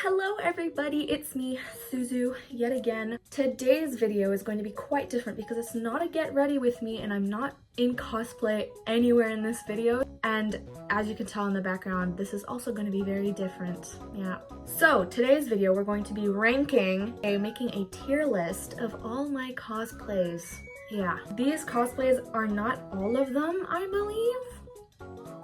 Hello everybody, it's me, Suzu, yet again. Today's video is going to be quite different because it's not a get ready with me and I'm not in cosplay anywhere in this video. And as you can tell in the background, this is also going to be very different. Yeah. So today's video, we're going to be making a tier list of all my cosplays. Yeah. These cosplays are not all of them, I believe.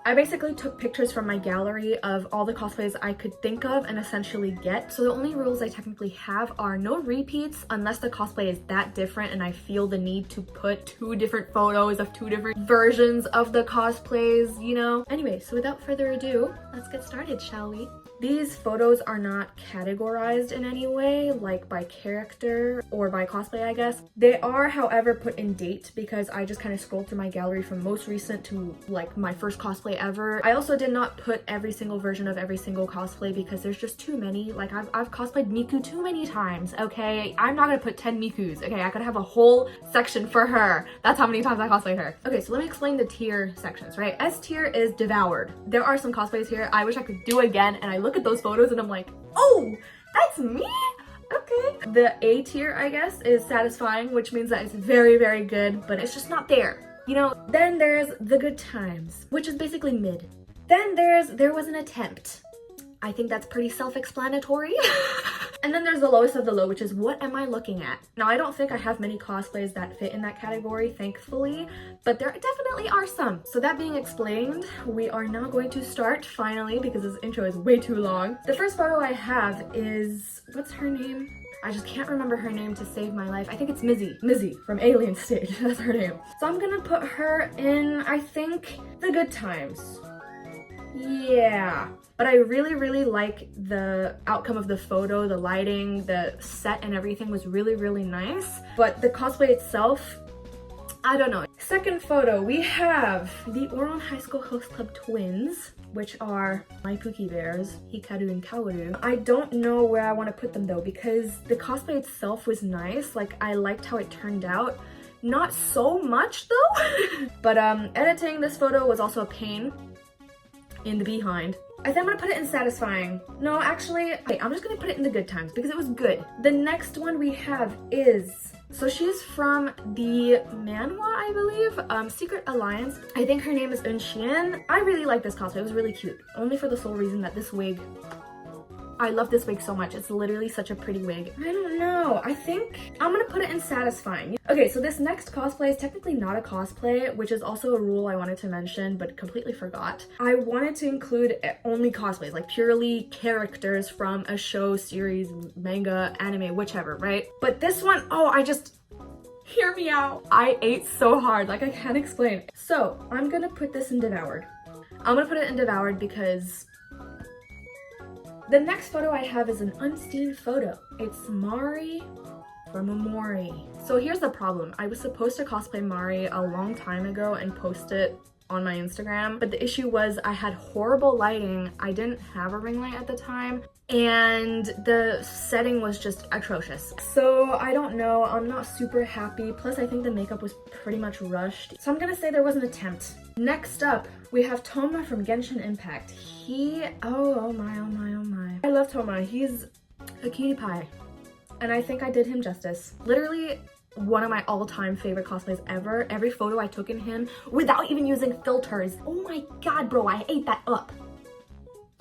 I basically took pictures from my gallery of all the cosplays I could think of and essentially get. So the only rules I technically have are no repeats unless the cosplay is that different and I feel the need to put two different photos of two different versions of the cosplays, you know? Anyway, so without further ado, let's get started, shall we? These photos are not categorized in any way, like by character or by cosplay, I guess. They are, however, put in date because I just kind of scrolled through my gallery from most recent to like my first cosplay ever. I also did not put every single version of every single cosplay because there's just too many. Like I've cosplayed Miku too many times, okay? I'm not gonna put 10 Mikus, okay? I could have a whole section for her. That's how many times I cosplayed her. Okay, so let me explain the tier sections, right? S tier is devoured. There are some cosplays here I wish I could do again, and I look at those photos and I'm like, oh, that's me? Okay. The A tier, I guess, is satisfying, which means that it's very, very good, but it's just not there. You know, then there's the good times, which is basically mid. Then there was an attempt. I think that's pretty self-explanatory. And then there's the lowest of the low, which is what am I looking at? Now, I don't think I have many cosplays that fit in that category, thankfully, but there definitely are some. So that being explained, we are now going to start finally because this intro is way too long. The first photo I have is, what's her name? I just can't remember her name to save my life. I think it's Mizzy. Mizzy from Alien Stage, that's her name. So I'm gonna put her in, I think, the good times. Yeah, but I really, really like the outcome of the photo, the lighting, the set and everything was really, really nice. But the cosplay itself, I don't know. Second photo, we have the Ouran High School Host Club twins, which are my Pookie Bears, Hikaru and Kaoru. I don't know where I want to put them though, because the cosplay itself was nice. Like, I liked how it turned out. Not so much though. But editing this photo was also a pain in the behind. I think I'm gonna put it in satisfying. No, actually, okay, I'm just gonna put it in the good times because it was good. The next one we have is, so she's from the manhwa, I believe, Secret Alliance. I think her name is Eunxian. I really like this cosplay, it was really cute. Only for the sole reason that this wig, I love this wig so much. It's literally such a pretty wig. I don't know. I think I'm gonna put it in satisfying. Okay, so this next cosplay is technically not a cosplay, which is also a rule I wanted to mention, but completely forgot. I wanted to include only cosplays, like purely characters from a show, series, manga, anime, whichever, right? But this one, oh, hear me out. I ate so hard, like I can't explain. So I'm gonna put this in devoured. I'm gonna put it in devoured because the next photo I have is an unseen photo. It's Mari from Amori. So here's the problem. I was supposed to cosplay Mari a long time ago and post it on my Instagram, but the issue was I had horrible lighting. I didn't have a ring light at the time, and the setting was just atrocious. So I don't know, I'm not super happy. Plus I think the makeup was pretty much rushed. So I'm gonna say there was an attempt. Next up, we have Toma from Genshin Impact. Oh my. I love Toma, he's a cutie pie. And I think I did him justice. Literally one of my all-time favorite cosplays ever. Every photo I took in him without even using filters. Oh my god, bro, I ate that up.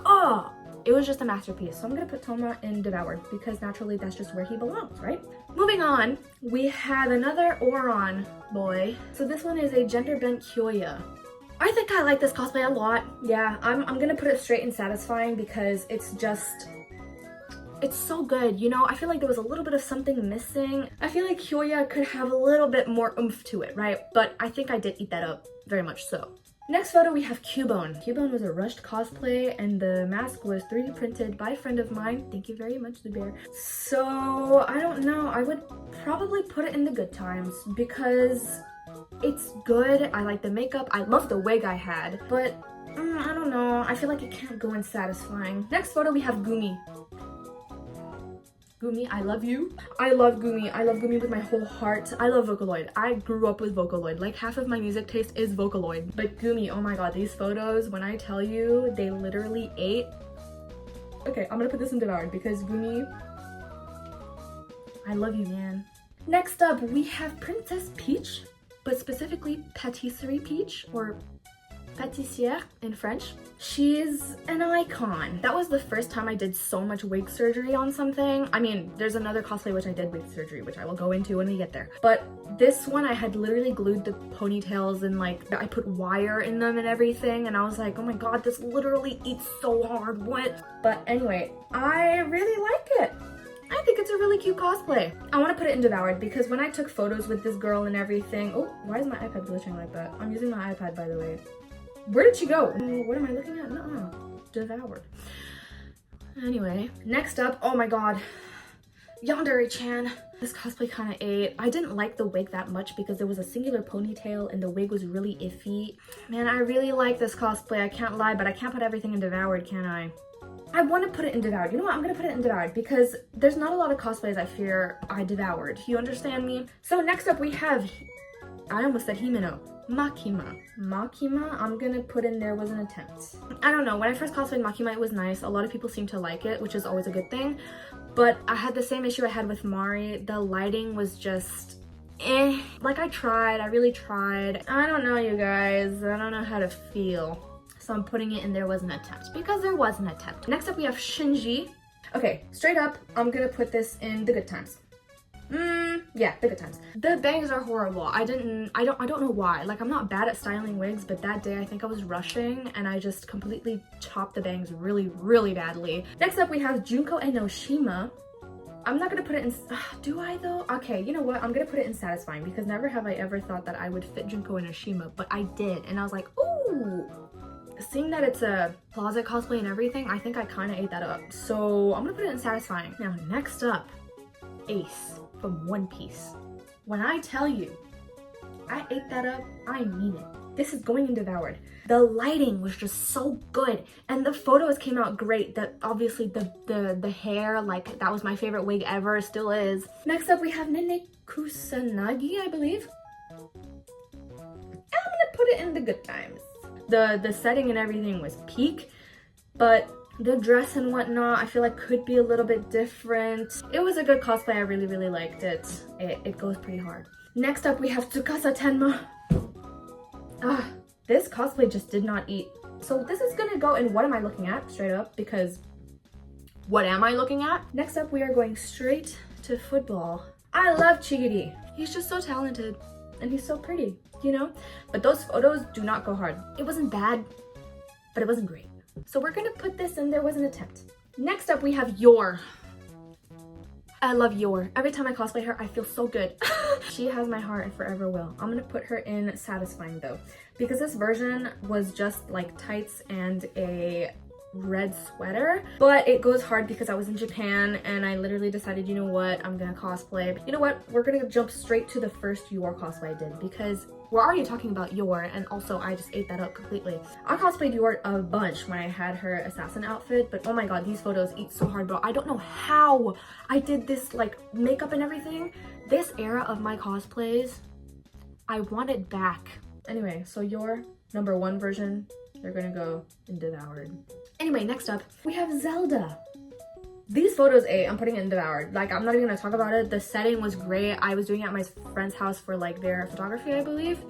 Oh, it was just a masterpiece. So I'm gonna put Toma in devoured because naturally that's just where he belongs, right? Moving on, we have another Ouran boy. So this one is a gender-bent Kyoya. I think I like this cosplay a lot. Yeah, I'm gonna put it straight and satisfying because it's so good, you know? I feel like there was a little bit of something missing. I feel like Kyoya could have a little bit more oomph to it, right? But I think I did eat that up, very much so. Next photo, we have Cubone. Cubone was a rushed cosplay and the mask was 3D printed by a friend of mine. Thank you very much, the bear. So, I don't know. I would probably put it in the good times because it's good. I like the makeup. I love the wig I had, but I don't know. I feel like it can't go in satisfying. Next photo, we have Gumi. Gumi, I love you. I love Gumi. I love Gumi with my whole heart. I love Vocaloid. I grew up with Vocaloid. Like half of my music taste is Vocaloid. But Gumi, oh my god, these photos, when I tell you, they literally ate Okay, I'm gonna put this in devoured because Gumi, I love you, man. Next up, we have Princess Peach, but specifically Patisserie Peach, or pâtissière in French. She's an icon. That was the first time I did so much wig surgery on something. I mean, there's another cosplay which I did wig surgery, which I will go into when we get there. But this one, I had literally glued the ponytails and like, I put wire in them and everything. And I was like, oh my God, this literally eats so hard. What? But anyway, I really like it. I think it's a really cute cosplay. I want to put it in devoured because when I took photos with this girl and everything, oh, why is my iPad glitching like that? I'm using my iPad, by the way. Where did she go? What am I looking at? No, devoured. Anyway, next up, oh my God, Yandere-chan. This cosplay kind of ate. I didn't like the wig that much because there was a singular ponytail and the wig was really iffy. Man, I really like this cosplay, I can't lie, but I can't put everything in devoured, can I? I want to put it in devoured. You know what? I'm going to put it in devoured because there's not a lot of cosplays I fear I devoured. You understand me? So next up we have, I almost said Himeno. Makima. I'm gonna put in there was an attempt. I don't know, when I first cosplayed Makima, it was nice. A lot of people seem to like it, which is always a good thing. But I had the same issue I had with Mari. The lighting was just eh. Like I really tried. I don't know, you guys. I don't know how to feel. So I'm putting it in there was an attempt because there was an attempt. Next up we have Shinji. Okay, straight up, I'm gonna put this in the good times. Yeah, the good times. The bangs are horrible. I don't know why. Like, I'm not bad at styling wigs, but that day I think I was rushing and I just completely chopped the bangs really, really badly. Next up we have Junko Enoshima. I'm not gonna put it in, do I though? Okay, you know what? I'm gonna put it in satisfying because never have I ever thought that I would fit Junko Enoshima, but I did. And I was like, ooh. Seeing that it's a closet cosplay and everything, I think I kind of ate that up. So I'm gonna put it in satisfying. Now, next up, Ace from One Piece. When I tell you I ate that up, I mean it. This is going in devoured. The lighting was just so good and the photos came out great. That obviously the hair, like that was my favorite wig ever, still is. Next up we have Nene Kusanagi, I believe. I'm gonna put it in the good times. The setting and everything was peak, but the dress and whatnot I feel like could be a little bit different. It was a good cosplay. I really, really liked it. It goes pretty hard. Next up we have Tsukasa Tenma. This cosplay just did not eat. So this is gonna go in what am I looking at, straight up, because what am I looking at? Next up we are going straight to football. I love Chigiri. He's just so talented and he's so pretty, you know? But those photos do not go hard. It wasn't bad, but it wasn't great. So we're gonna put this in there was an attempt. Next up we have Yor. I love Yor. Every time I cosplay her, I feel so good. She has my heart and forever will. I'm gonna put her in satisfying though, because this version was just like tights and a red sweater, but it goes hard because I was in Japan and I literally decided, you know what, I'm gonna cosplay. You know what, we're gonna jump straight to the first Yor cosplay I did because we're already talking about Yor and also I just ate that up completely. I cosplayed Yor a bunch when I had her assassin outfit, but oh my god, these photos eat so hard, bro. I don't know how I did this, like makeup and everything. This era of my cosplays, I want it back. Anyway, so Yor #1 version, they're gonna go in devoured. Anyway, next up, we have Zelda. These photos ate. I'm putting it in devoured. Like, I'm not even gonna talk about it. The setting was great. I was doing it at my friend's house for like their photography, I believe.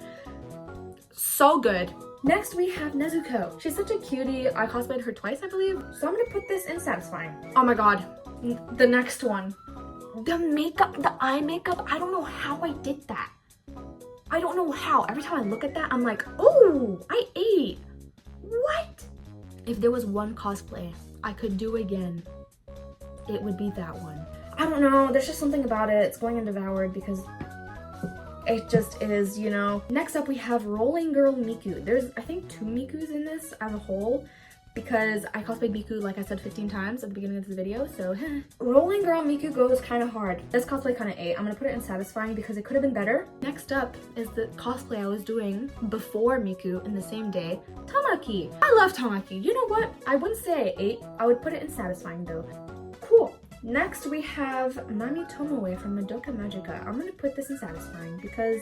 So good. Next, we have Nezuko. She's such a cutie. I cosplayed her twice, I believe. So I'm gonna put this in satisfying. Oh my god, the next one. The makeup, the eye makeup, I don't know how I did that. I don't know how. Every time I look at that, I'm like, oh, I ate. What? If there was one cosplay I could do again, it would be that one. I don't know, there's just something about it. It's going in devoured because it just is, you know. Next up we have Rolling Girl Miku. There's, I think, 2 Mikus in this as a whole because I cosplayed Miku, like I said, 15 times at the beginning of this video, so Rolling Girl Miku goes kind of hard. This cosplay kind of ate. I'm gonna put it in satisfying because it could have been better. Next up is the cosplay I was doing before Miku in the same day, Tamaki. I love Tamaki. You know what? I wouldn't say I ate. I would put it in satisfying though. Cool. Next we have Mami Tomoe from Madoka Magica. I'm gonna put this in satisfying because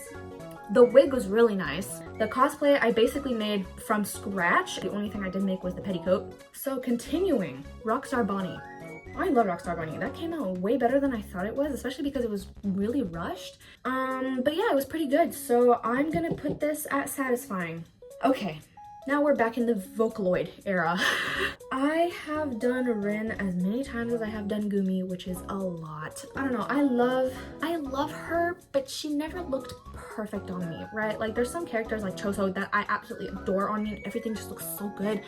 The wig was really nice. The cosplay I basically made from scratch. The only thing I didn't make was the petticoat. So continuing, Rockstar Bonnie. I love Rockstar Bunny. That came out way better than I thought it was, especially because it was really rushed. But yeah, it was pretty good. So I'm gonna put this at satisfying. Okay, now we're back in the Vocaloid era. I have done Rin as many times as I have done Gumi, which is a lot. I don't know, I love her, but she never looked perfect on me, right? Like there's some characters like Choso that I absolutely adore on me and everything just looks so good.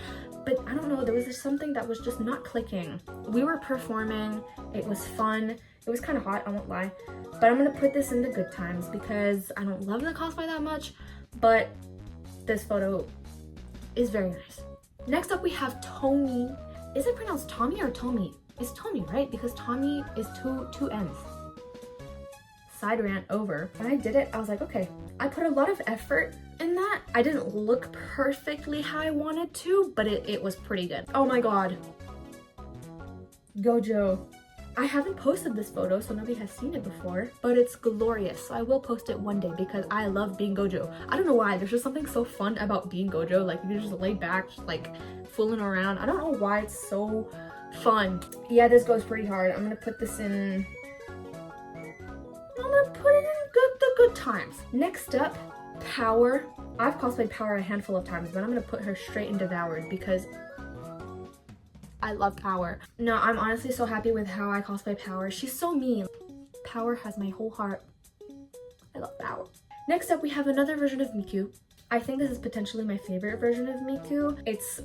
But I don't know, there was just something that was just not clicking. We were performing, it was fun, it was kind of hot, I won't lie. But I'm gonna put this in the good times because I don't love the cosplay that much, but this photo is very nice. Next up we have Tommy. Is it pronounced Tommy or Tommy? It's Tommy, right? Because Tommy is two N's. Side rant over. When I did it, I was like, okay, I put a lot of effort in that. I didn't look perfectly how I wanted to, but it was pretty good. Oh my god. Gojo. I haven't posted this photo, so nobody has seen it before, but it's glorious. So I will post it one day because I love being Gojo. I don't know why, there's just something so fun about being Gojo. Like you just lay back, like fooling around. I don't know why it's so fun. Yeah, this goes pretty hard. I'm gonna put this in, the good times. Next up, Power. I've cosplayed Power a handful of times, but I'm gonna put her straight in Devoured because I love Power. No, I'm honestly so happy with how I cosplay Power. She's so mean. Power has my whole heart. I love Power. Next up, we have another version of Miku. I think this is potentially my favorite version of Miku. It's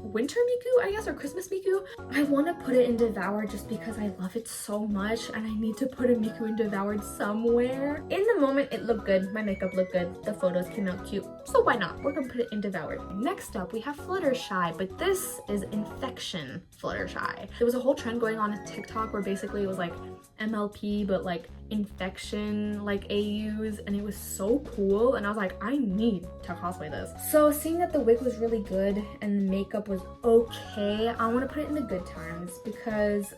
winter Miku, I guess, or Christmas Miku. I want to put it in Devoured just because I love it so much and I need to put a Miku in Devoured somewhere. In the moment, it looked good. My makeup looked good. The photos came out cute. So why not? We're gonna put it in Devoured. Next up, we have Fluttershy, but this is Infection Fluttershy. There was a whole trend going on TikTok where basically it was like MLP, but like infection like AUs, and it was so cool, and I was like, I need to cosplay this. So seeing that the wig was really good and the makeup was okay, I want to put it in the good times because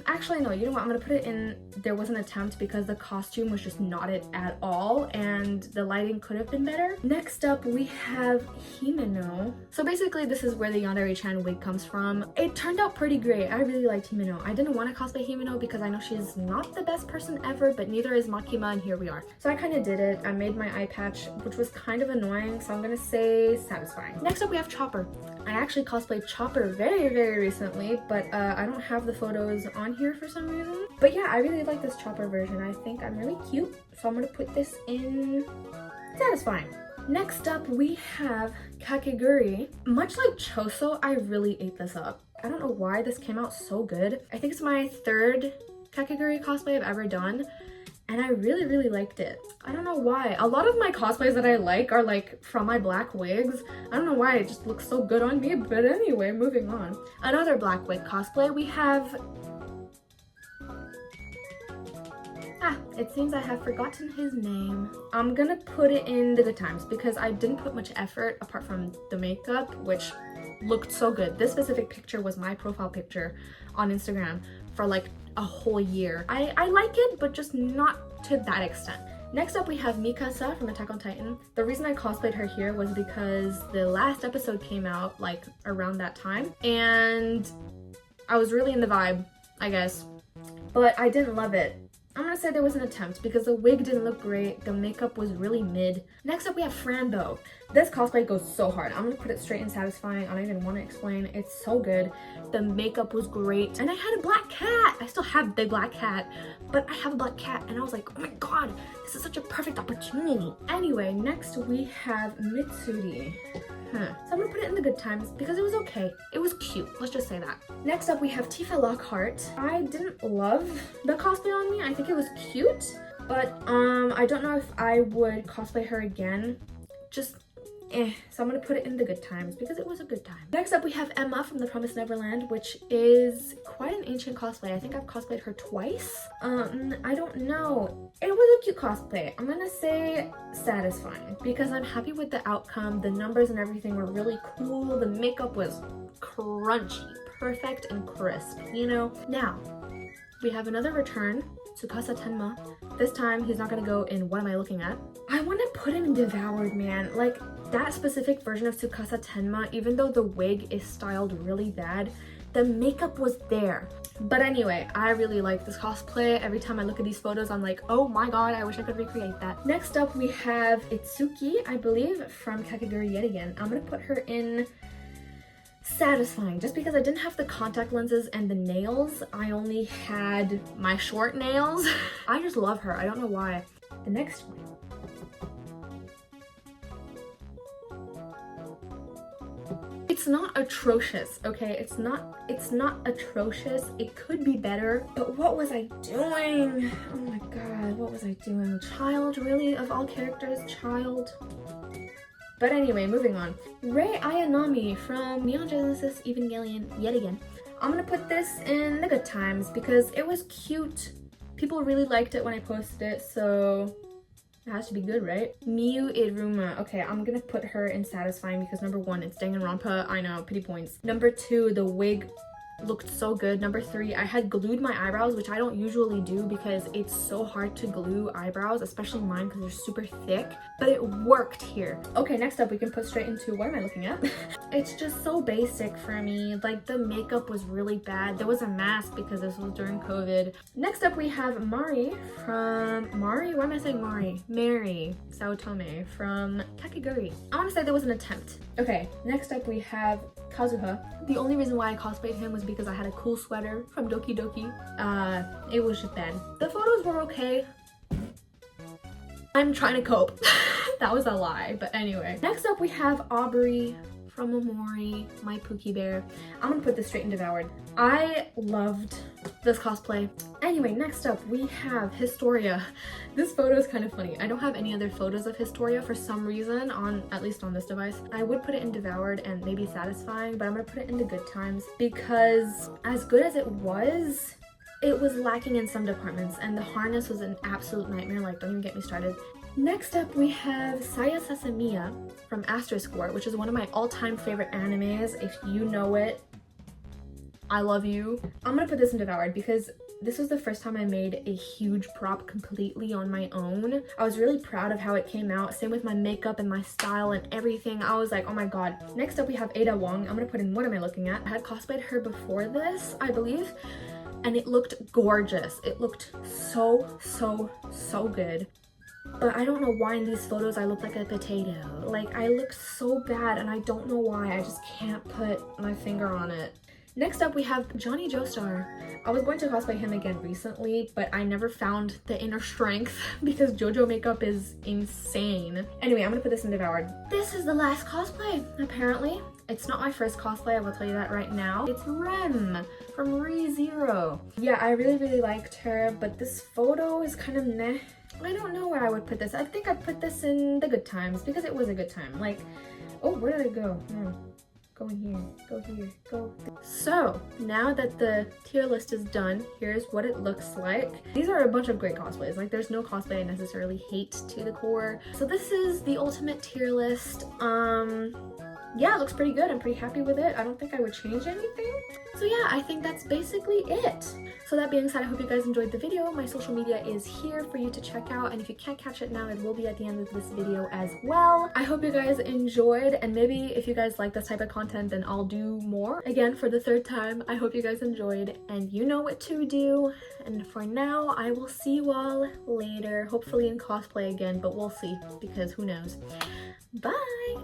actually no, you know what, I'm gonna put it in there was an attempt because the costume was just not it at all and the lighting could have been better. Next up we have Himeno. So basically this is where the Yandere-chan wig comes from. It turned out pretty great. I really liked Himeno. I didn't want to cosplay Himeno because I know she's not the best person ever, but neither is Makima, and here we are. So I kind of did it. I made my eye patch, which was kind of annoying, so I'm gonna say satisfying. Next up we have Chopper. I actually cosplayed Chopper very recently, but I don't have the photos on here for some reason. But yeah, I really like this Chopper version. I think I'm really cute, so I'm gonna put this in satisfying. Next up we have Kakegurui. Much like Choso, I really ate this up. I don't know why this came out so good. I think it's my third Kakegurui cosplay I've ever done, and I really liked it. I don't know why. A lot of my cosplays that I like are like from my black wigs. I don't know why, it just looks so good on me, but anyway, moving on. Another black wig cosplay, we have... it seems I have forgotten his name. I'm gonna put it in the good times because I didn't put much effort apart from the makeup, which looked so good. This specific picture was my profile picture on Instagram for like a whole year. I like it, but just not to that extent. Next up we have Mikasa from Attack on Titan. The reason I cosplayed her here was because the last episode came out like around that time and I was really in the vibe, I guess, but I didn't love it. I'm gonna say there was an attempt because the wig didn't look great, the makeup was really mid. Next up we have Franbo. This cosplay goes so hard. I'm gonna put it straight and satisfying. I don't even want to explain. It's so good. The makeup was great. And I had a black cat. I still have the black cat, but I have a black cat and I was like, oh my god, this is such a perfect opportunity. Anyway, next we have Mitsuri. So I'm gonna put it in the good times because it was okay. It was cute, let's just say that. Next up we have Tifa Lockhart. I didn't love the cosplay on me. I think it was cute, but I don't know if I would cosplay her again. Just so I'm gonna put it in the good times because it was a good time. Next up we have Emma from The Promised Neverland, which is quite an ancient cosplay. I think I've cosplayed her twice. I don't know. It was a cute cosplay. I'm gonna say satisfying because I'm happy with the outcome. The numbers and everything were really cool. The makeup was crunchy, perfect and crisp, you know? Now, we have another return Tsukasa Tenma. This time he's not gonna go in What Am I Looking At? I want to put him in Devoured, man. Like, that specific version of Tsukasa Tenma, even though the wig is styled really bad, the makeup was there. But anyway, I really like this cosplay. Every time I look at these photos, I'm like, oh my god, I wish I could recreate that. Next up, we have Itsuki, I believe, from Kakegurui yet again. I'm gonna put her in Satisfying, just because I didn't have the contact lenses and the nails. I only had my short nails. I just love her. I don't know why. The next one. It's not atrocious, okay? It's not atrocious. It could be better, but what was I doing? Oh my god, what was I doing? Child, really? Of all characters, Child? But anyway, moving on. Rei Ayanami from Neon Genesis Evangelion yet again. I'm gonna put this in the good times because it was cute. People really liked it when I posted it, so it has to be good, right? Miyu Iruma. Okay, I'm gonna put her in Satisfying because number 1, it's Danganronpa. I know, pity points. Number 2, the wig looked so good. Number 3, I had glued my eyebrows, which I don't usually do because it's so hard to glue eyebrows, especially mine because they're super thick, but it worked here. Okay, next up we can put straight into What Am I Looking At? It's just so basic for me. Like, the makeup was really bad. There was a mask because this was during COVID. Next up we have Mari from Mari Saotome from Kakegurui. I want to say there was an attempt. Okay, next up we have Kazuha. The only reason why I cosplayed him was because I had a cool sweater from Doki Doki. It was just bad. The photos were okay. I'm trying to cope. That was a lie, but anyway. Next up we have Aubrey from Omori, my Pookie Bear. I'm gonna put this straight in Devoured. I loved this cosplay. Anyway, next up we have Historia. This photo is kind of funny. I don't have any other photos of Historia for some reason, at least on this device. I would put it in Devoured and maybe Satisfying, but I'm gonna put it into Good Times because as good as it was lacking in some departments, and the harness was an absolute nightmare. Like, don't even get me started. Next up we have Saya Sasamiya from Asterisk War, which is one of my all-time favorite animes. If you know it, I love you. I'm gonna put this in Devoured because this was the first time I made a huge prop completely on my own. I was really proud of how it came out. Same with my makeup and my style and everything. I was like, oh my god. Next up we have Ada Wong. I'm gonna put in What Am I Looking At? I had cosplayed her before this, I believe, and it looked gorgeous. It looked so good. But I don't know why in these photos I look like a potato. Like, I look so bad and I don't know why. I just can't put my finger on it. Next up we have Johnny Joestar. I was going to cosplay him again recently, but I never found the inner strength because JoJo makeup is insane. Anyway, I'm gonna put this in Devoured. This is the last cosplay, apparently. It's not my first cosplay, I will tell you that right now. It's Rem from ReZero. Yeah, I really liked her, but this photo is kind of meh. I don't know where I would put this. I think I'd put this in the Good Times because it was a good time. Like, oh, where did it go? No. Go in here, go here, go. So now that the tier list is done, here's what it looks like. These are a bunch of great cosplays. Like, there's no cosplay I necessarily hate to the core. So this is the ultimate tier list. Yeah, it looks pretty good. I'm pretty happy with it. I don't think I would change anything. So yeah, I think that's basically it. So that being said, I hope you guys enjoyed the video. My social media is here for you to check out, and if you can't catch it now, it will be at the end of this video as well. I hope you guys enjoyed, and maybe if you guys like this type of content, then I'll do more. Again, for the 3rd time, I hope you guys enjoyed, and you know what to do. And for now, I will see you all later, hopefully in cosplay again, but we'll see, because who knows. Bye!